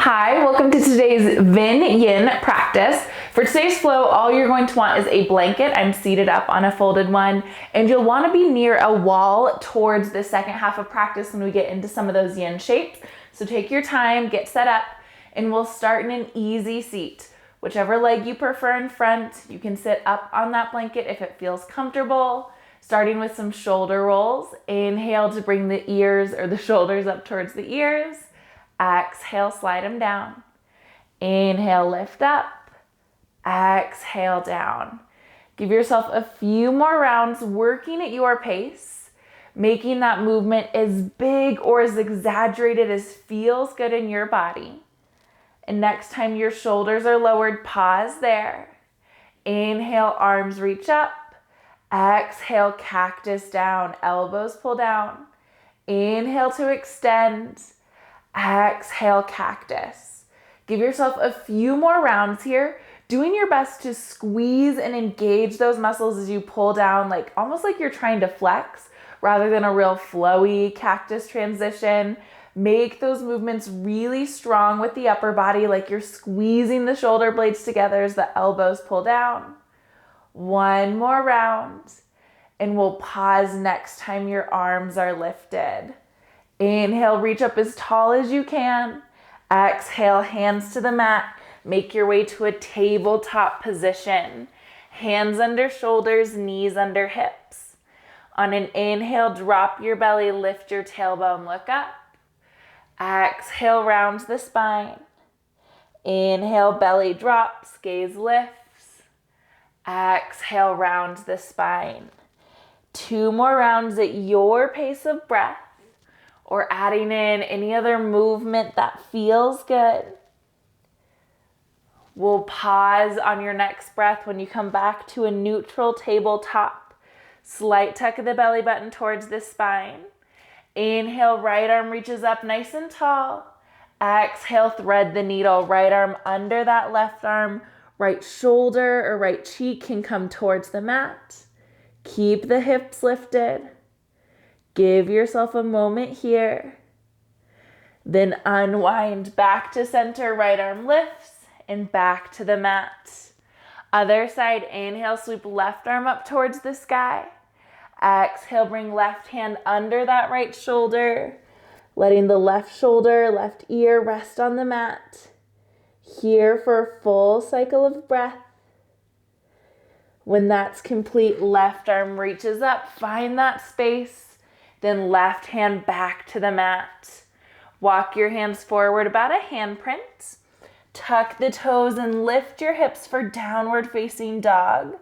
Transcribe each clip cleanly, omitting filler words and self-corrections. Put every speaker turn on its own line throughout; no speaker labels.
Hi, welcome to today's Yin Yin practice. For today's flow, all you're going to want is a blanket. I'm seated up on a folded one, and you'll want to be near a wall towards the second half of practice when we get into some of those yin shapes. So take your time, get set up, and we'll start in an easy seat. Whichever leg you prefer in front, you can sit up on that blanket if it feels comfortable. Starting with some shoulder rolls. Inhale to bring the ears or the shoulders up towards the ears. Exhale, slide them down. Inhale, lift up. Exhale, down. Give yourself a few more rounds working at your pace, making that movement as big or as exaggerated as feels good in your body. And next time your shoulders are lowered, pause there. Inhale, arms reach up. Exhale, cactus down, elbows pull down. Inhale to extend. Exhale, cactus. Give yourself a few more rounds here, doing your best to squeeze and engage those muscles as you pull down, almost like you're trying to flex rather than a real flowy cactus transition. Make those movements really strong with the upper body, like you're squeezing the shoulder blades together as the elbows pull down. One more round, and we'll pause next time your arms are lifted. Inhale, reach up as tall as you can. Exhale, hands to the mat. Make your way to a tabletop position. Hands under shoulders, knees under hips. On an inhale, drop your belly, lift your tailbone, look up. Exhale, round the spine. Inhale, belly drops, gaze lifts. Exhale, round the spine. 2 more rounds at your pace of breath, or adding in any other movement that feels good. We'll pause on your next breath when you come back to a neutral tabletop. Slight tuck of the belly button towards the spine. Inhale, right arm reaches up nice and tall. Exhale, thread the needle. Right arm under that left arm. Right shoulder or right cheek can come towards the mat. Keep the hips lifted. Give yourself a moment here. Then unwind back to center, right arm lifts, and back to the mat. Other side, inhale, sweep left arm up towards the sky. Exhale, bring left hand under that right shoulder, letting the left shoulder, left ear rest on the mat. Here for a full cycle of breath. When that's complete, left arm reaches up, find that space. Then left hand back to the mat. Walk your hands forward about a handprint. Tuck the toes and lift your hips for downward facing dog.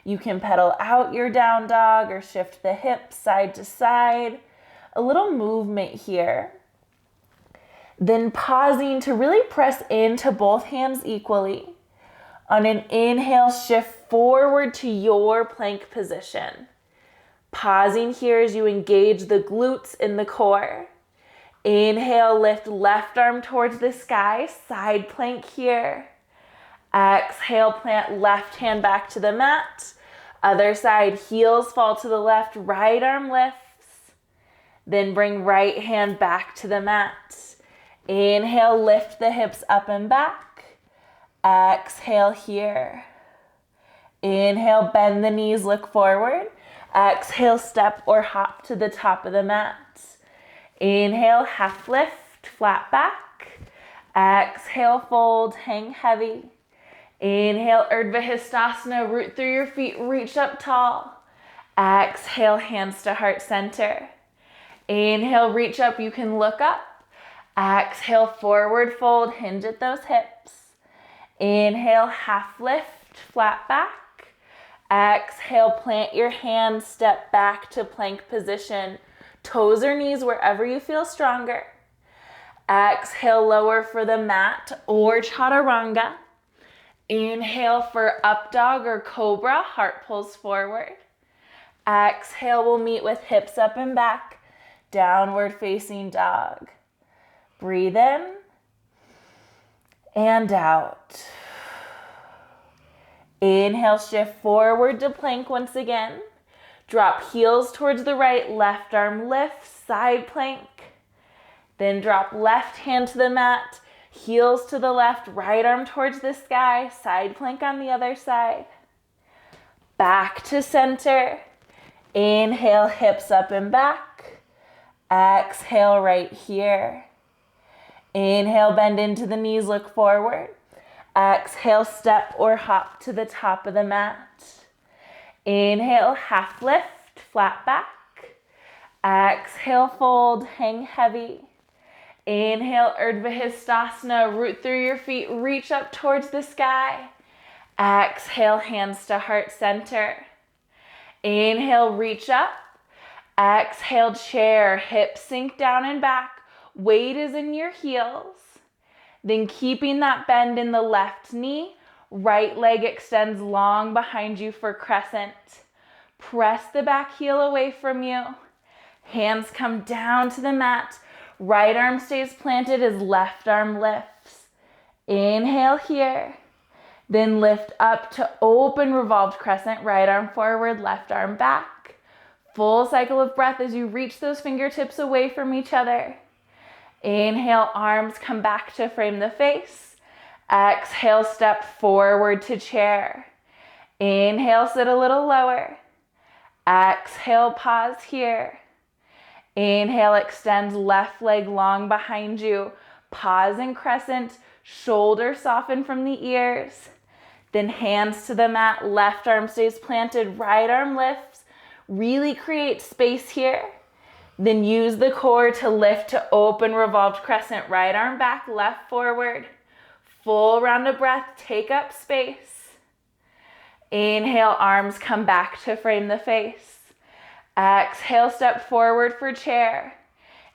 You can pedal out your down dog or shift the hips side to side. A little movement here. Then pausing to really press into both hands equally. On an inhale, shift forward to your plank position. Pausing here as you engage the glutes in the core. Inhale, lift left arm towards the sky, side plank here. Exhale, plant left hand back to the mat. Other side, heels fall to the left, right arm lifts. Then bring right hand back to the mat. Inhale, lift the hips up and back. Exhale here. Inhale, bend the knees, look forward. Exhale, step or hop to the top of the mat. Inhale, half lift, flat back. Exhale, fold, hang heavy. Inhale, Urdhva Hastasana, root through your feet, reach up tall. Exhale, hands to heart center. Inhale, reach up, you can look up. Exhale, forward fold, hinge at those hips. Inhale, half lift, flat back. Exhale, plant your hands, step back to plank position. Toes or knees wherever you feel stronger. Exhale, lower for the mat or chaturanga. Inhale for up dog or cobra, heart pulls forward. Exhale, we'll meet with hips up and back, downward facing dog. Breathe in and out. Inhale, shift forward to plank once again. Drop heels towards the right, left arm lifts, side plank. Then drop left hand to the mat. Heels to the left, right arm towards the sky, side plank on the other side. Back to center. Inhale, hips up and back. Exhale right here. Inhale, bend into the knees, look forward. Exhale, step or hop to the top of the mat. Inhale, half lift, flat back. Exhale, fold, hang heavy. Inhale, Urdhva Hastasana, root through your feet, reach up towards the sky. Exhale, hands to heart center. Inhale, reach up. Exhale, chair, hips sink down and back. Weight is in your heels. Then keeping that bend in the left knee, right leg extends long behind you for crescent. Press the back heel away from you. Hands come down to the mat. Right arm stays planted as left arm lifts. Inhale here. Then lift up to open revolved crescent, right arm forward, left arm back. Full cycle of breath as you reach those fingertips away from each other. Inhale, arms come back to frame the face. Exhale, step forward to chair. Inhale, sit a little lower. Exhale, pause here. Inhale, extend left leg long behind you. Pause in crescent, shoulders soften from the ears. Then hands to the mat, left arm stays planted, right arm lifts. Really create space here. Then use the core to lift to open revolved crescent, right arm back, left forward. Full round of breath, take up space. Inhale, arms come back to frame the face. Exhale, step forward for chair.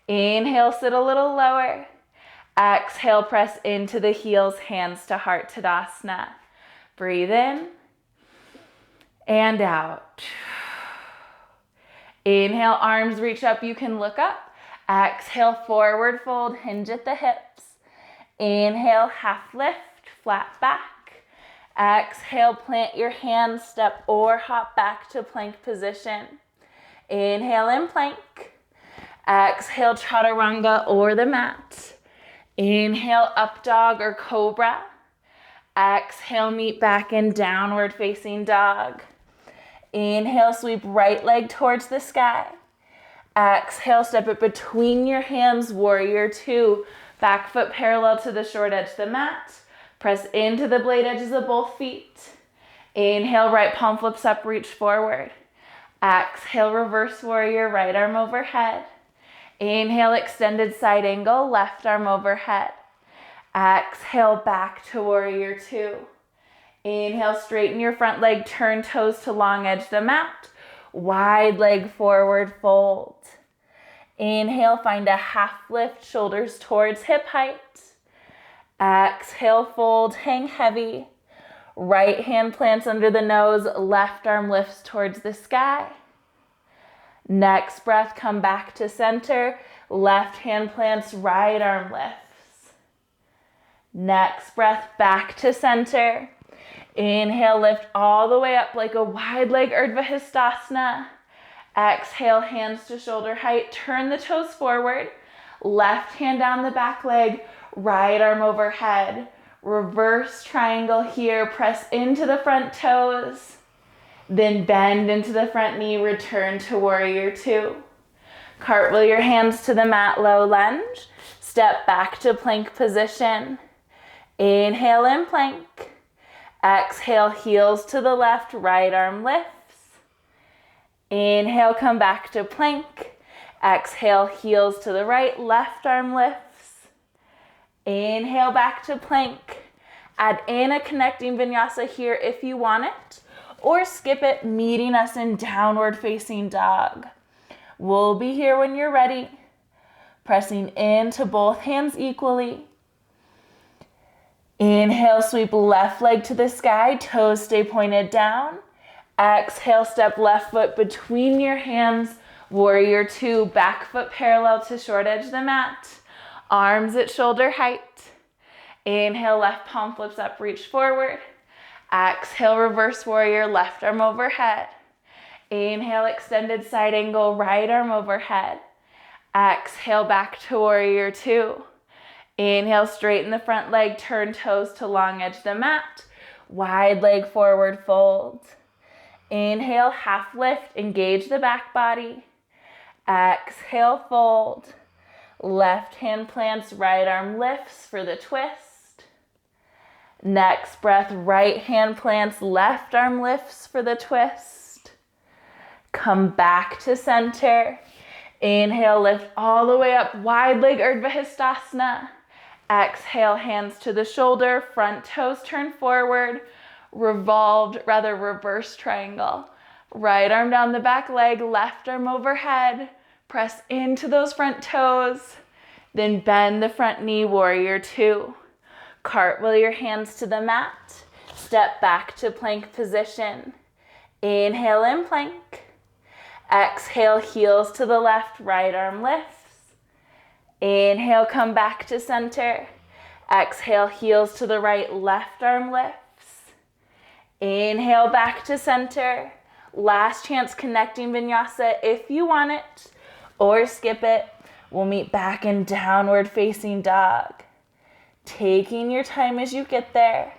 Inhale, sit a little lower. Exhale, press into the heels, hands to heart Tadasana. Breathe in and out. Inhale, arms reach up, you can look up. Exhale, forward fold, hinge at the hips. Inhale, half lift, flat back. Exhale, plant your hands, step or hop back to plank position. Inhale in plank. Exhale, chaturanga or the mat. Inhale, up dog or cobra. Exhale, meet back in downward facing dog. Inhale, sweep right leg towards the sky. Exhale, step it between your hands, warrior two. Back foot parallel to the short edge of the mat. Press into the blade edges of both feet. Inhale, right palm flips up, reach forward. Exhale, reverse warrior, right arm overhead. Inhale, extended side angle, left arm overhead. Exhale, back to warrior two. Inhale, straighten your front leg, turn toes to long edge the mat. Wide leg forward fold. Inhale, find a half lift, shoulders towards hip height. Exhale, fold, hang heavy. Right hand plants under the nose, left arm lifts towards the sky. Next breath, come back to center. Left hand plants, right arm lifts. Next breath, back to center. Inhale, lift all the way up like a wide leg Urdhva Hastasana. Exhale, hands to shoulder height. Turn the toes forward. Left hand down the back leg, right arm overhead. Reverse triangle here. Press into the front toes. Then bend into the front knee. Return to warrior two. Cartwheel your hands to the mat, low lunge. Step back to plank position. Inhale in plank. Exhale, heels to the left, right arm lifts. Inhale, come back to plank. Exhale, heels to the right, left arm lifts. Inhale, back to plank. Add in a connecting vinyasa here if you want it, or skip it, meeting us in downward facing dog. We'll be here when you're ready. Pressing into both hands equally. Inhale, sweep left leg to the sky, toes stay pointed down. Exhale, step left foot between your hands, warrior two, back foot parallel to short edge the mat. Arms at shoulder height. Inhale, left palm flips up, reach forward. Exhale, reverse warrior, left arm overhead. Inhale, extended side angle, right arm overhead. Exhale, back to warrior two. Inhale, straighten the front leg, turn toes to long edge the mat. Wide leg forward fold. Inhale, half lift, engage the back body. Exhale, fold. Left hand plants, right arm lifts for the twist. Next breath, right hand plants, left arm lifts for the twist. Come back to center. Inhale, lift all the way up, wide leg Urdhva Hastasana. Exhale, hands to the shoulder, front toes turn forward, reverse triangle. Right arm down the back leg, left arm overhead. Press into those front toes. Then bend the front knee, warrior two. Cartwheel your hands to the mat. Step back to plank position. Inhale in plank. Exhale, heels to the left, right arm lifts. Inhale, come back to center. Exhale, heels to the right, left arm lifts. Inhale, back to center. Last chance connecting vinyasa if you want it, or skip it. We'll meet back in downward facing dog. Taking your time as you get there.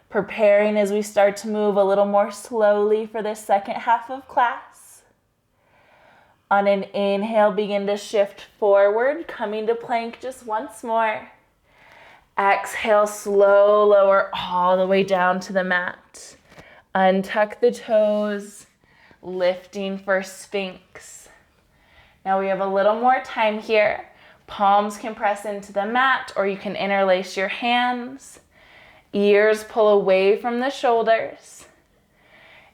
Preparing as we start to move a little more slowly for the second half of class. On an inhale, begin to shift forward, coming to plank just once more. Exhale, slow lower all the way down to the mat. Untuck the toes, lifting for Sphinx. Now we have a little more time here. Palms can press into the mat, or you can interlace your hands. Ears pull away from the shoulders.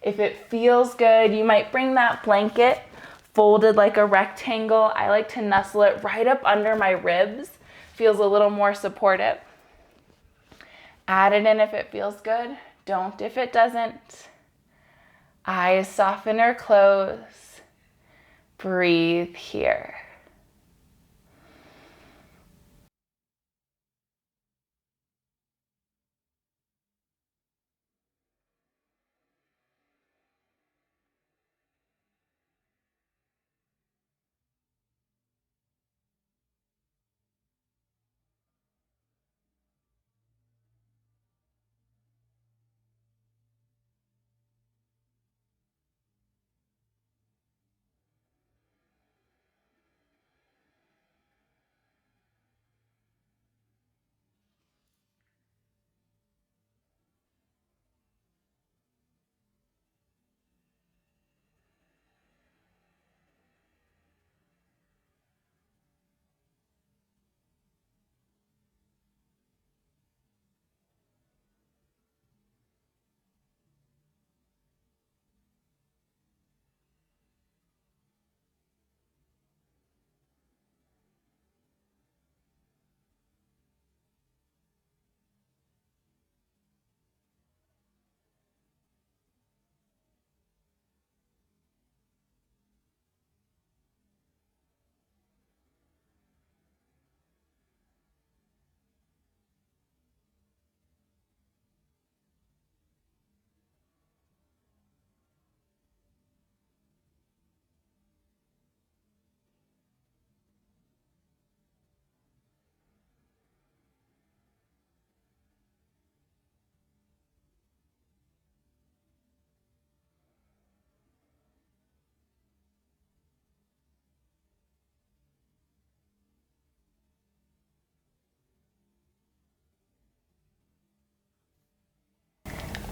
If it feels good, you might bring that blanket folded like a rectangle. I like to nestle it right up under my ribs. Feels a little more supportive. Add it in if it feels good. Don't if it doesn't. Eyes soften or close. Breathe here.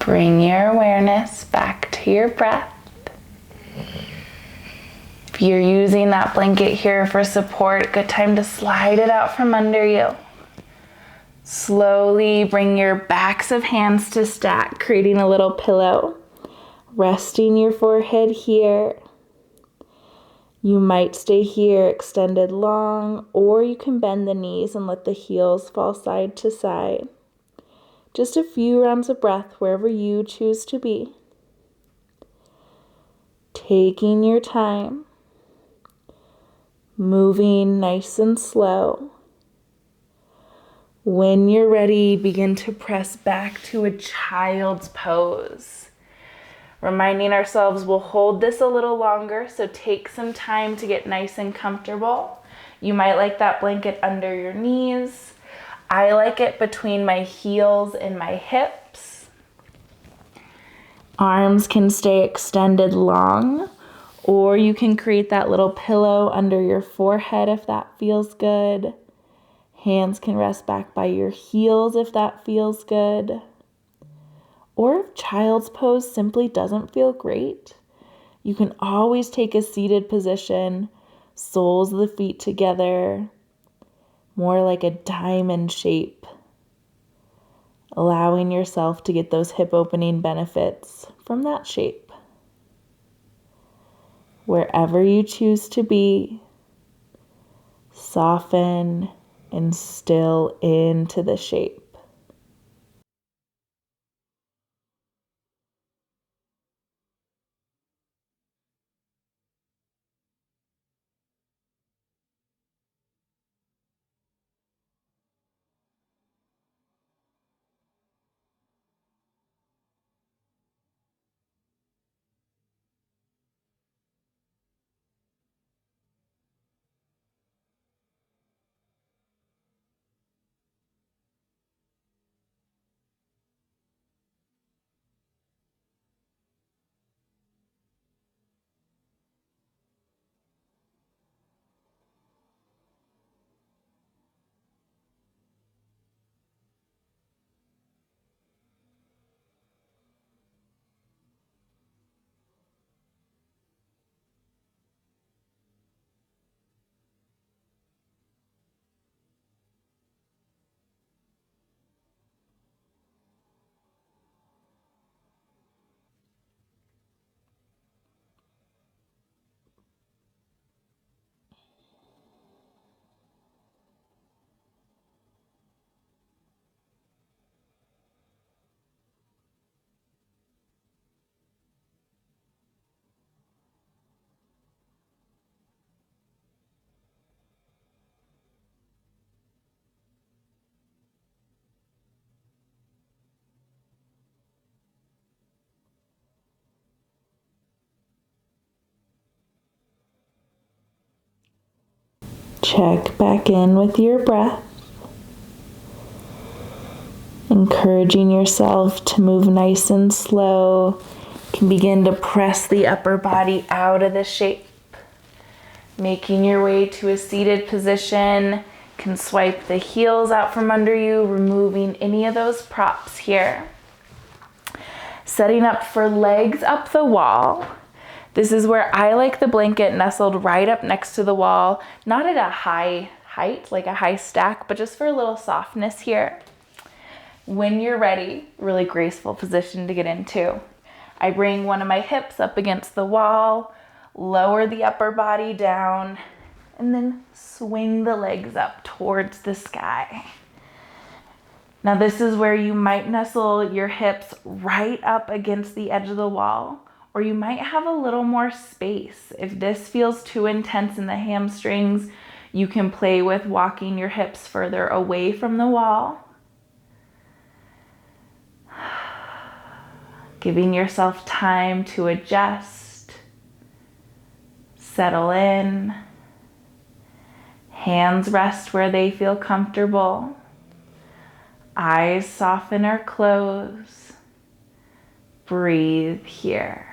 Bring your awareness back to your breath. If you're using that blanket here for support, good time to slide it out from under you. Slowly bring your backs of hands to stack, creating a little pillow. Resting your forehead here. You might stay here extended long, or you can bend the knees and let the heels fall side to side. Just a few rounds of breath wherever you choose to be. Taking your time. Moving nice and slow. When you're ready, begin to press back to a child's pose. Reminding ourselves we'll hold this a little longer, so take some time to get nice and comfortable. You might like that blanket under your knees. I like it between my heels and my hips. Arms can stay extended long, or you can create that little pillow under your forehead if that feels good. Hands can rest back by your heels if that feels good. Or if child's pose simply doesn't feel great, you can always take a seated position, soles of the feet together, more like a diamond shape, allowing yourself to get those hip opening benefits from that shape. Wherever you choose to be, soften and still into the shape. Check back in with your breath, encouraging yourself to move nice and slow. You can begin to press the upper body out of the shape, making your way to a seated position. You can swipe the heels out from under you, removing any of those props here. Setting up for legs up the wall. This is where I like the blanket nestled right up next to the wall, not at a high height, like a high stack, but just for a little softness here. When you're ready, really graceful position to get into. I bring one of my hips up against the wall, lower the upper body down, and then swing the legs up towards the sky. Now this is where you might nestle your hips right up against the edge of the wall, or you might have a little more space. If this feels too intense in the hamstrings, you can play with walking your hips further away from the wall. Giving yourself time to adjust, settle in. Hands rest where they feel comfortable. Eyes soften or close. Breathe here.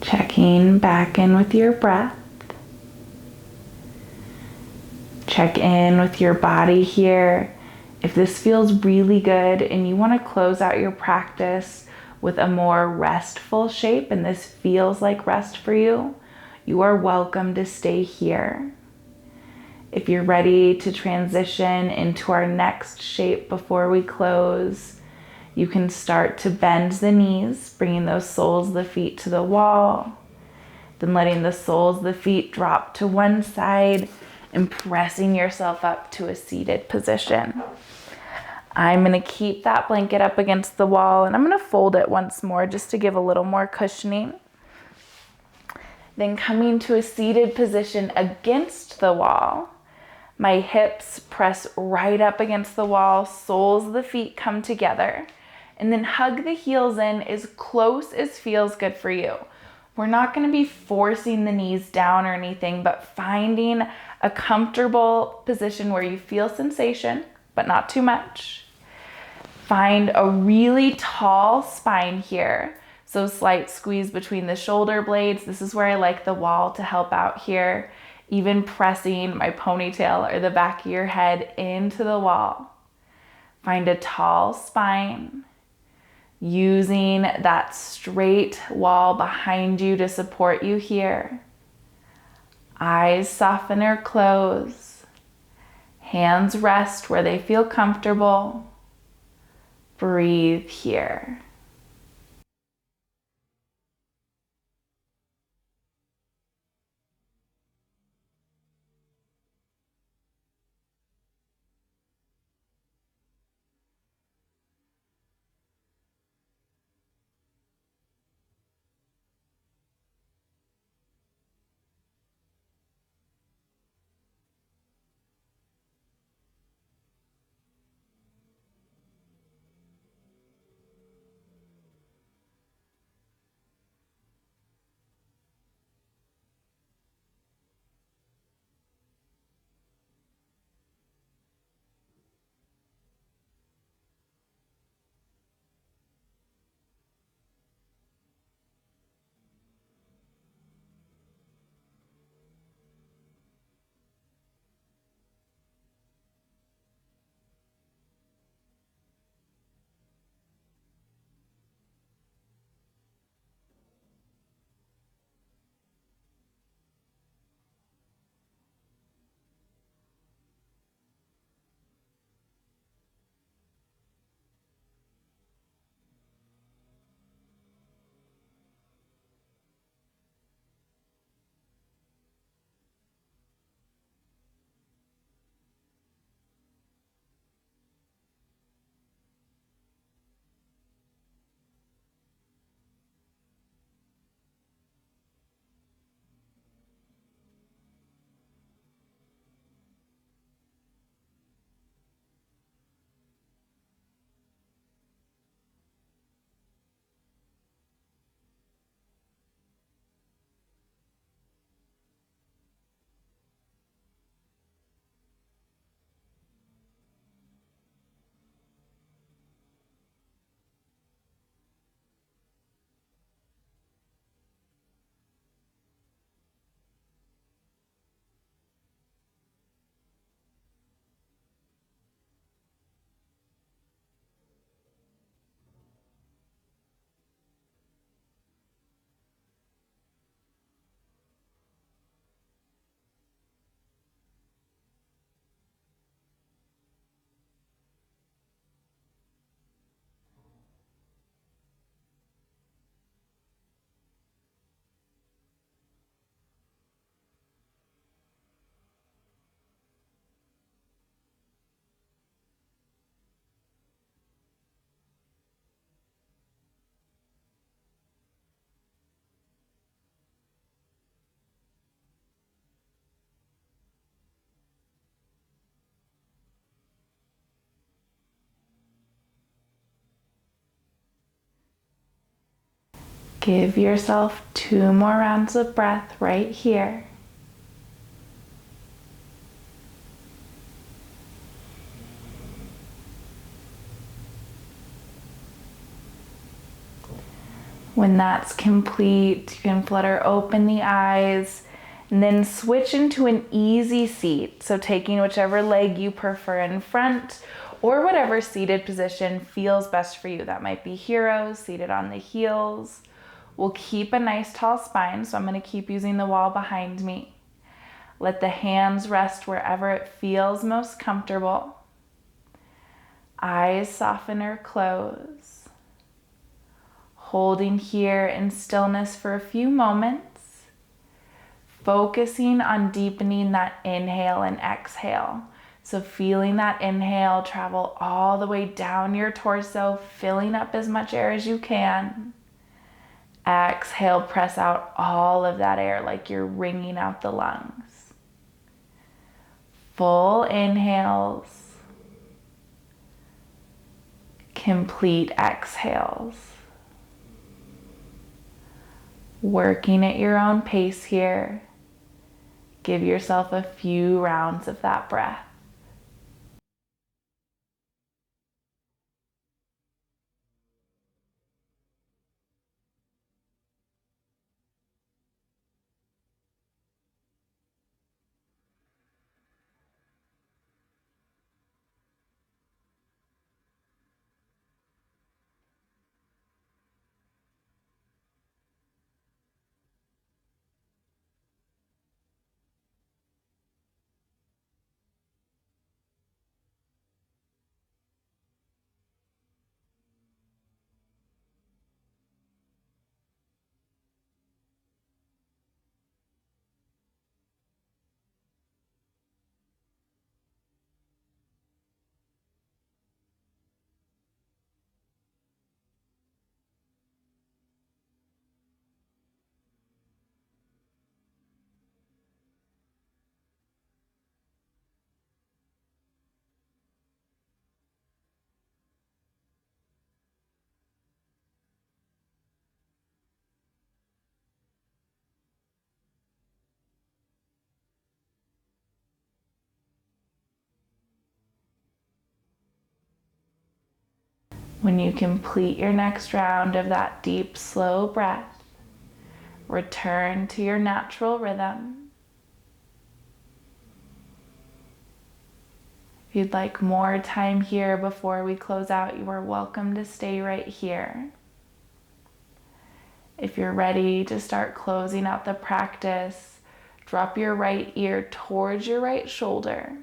Checking back in with your breath. Check in with your body here. If this feels really good and you want to close out your practice with a more restful shape and this feels like rest for you, you are welcome to stay here. If you're ready to transition into our next shape before we close, you can start to bend the knees, bringing those soles of the feet to the wall, then letting the soles of the feet drop to one side and pressing yourself up to a seated position. I'm gonna keep that blanket up against the wall and I'm gonna fold it once more just to give a little more cushioning. Then coming to a seated position against the wall, my hips press right up against the wall, soles of the feet come together, and then hug the heels in as close as feels good for you. We're not gonna be forcing the knees down or anything, but finding a comfortable position where you feel sensation, but not too much. Find a really tall spine here. So slight squeeze between the shoulder blades. This is where I like the wall to help out here. Even pressing my ponytail or the back of your head into the wall. Find a tall spine. Using that straight wall behind you to support you here. Eyes soften or close. Hands rest where they feel comfortable. Breathe here. Give yourself 2 more rounds of breath right here. When that's complete, you can flutter open the eyes and then switch into an easy seat. So taking whichever leg you prefer in front or whatever seated position feels best for you. That might be heroes, seated on the heels. We'll keep a nice tall spine, so I'm going to keep using the wall behind me. Let the hands rest wherever it feels most comfortable. Eyes soften or close. Holding here in stillness for a few moments. Focusing on deepening that inhale and exhale. So feeling that inhale travel all the way down your torso, filling up as much air as you can. Exhale, press out all of that air like you're wringing out the lungs. Full inhales, complete exhales. Working at your own pace here. Give yourself a few rounds of that breath. When you complete your next round of that deep, slow breath, return to your natural rhythm. If you'd like more time here before we close out, you are welcome to stay right here. If you're ready to start closing out the practice, drop your right ear towards your right shoulder.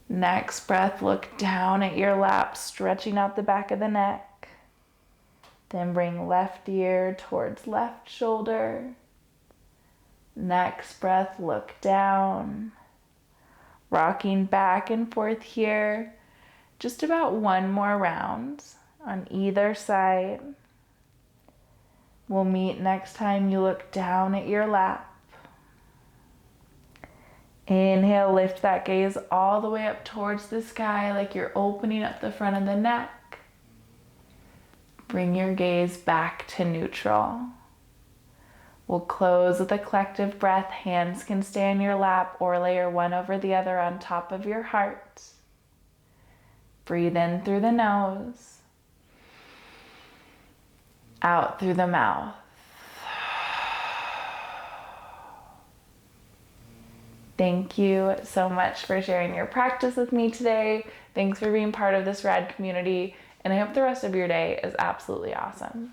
Next breath, look down at your lap, stretching out the back of the neck. Then bring left ear towards left shoulder. Next breath, look down. Rocking back and forth here. Just about one more round on either side. We'll meet next time you look down at your lap. Inhale, lift that gaze all the way up towards the sky like you're opening up the front of the neck. Bring your gaze back to neutral. We'll close with a collective breath. Hands can stay in your lap or layer one over the other on top of your heart. Breathe in through the nose. Out through the mouth. Thank you so much for sharing your practice with me today. Thanks for being part of this rad community, and I hope the rest of your day is absolutely awesome.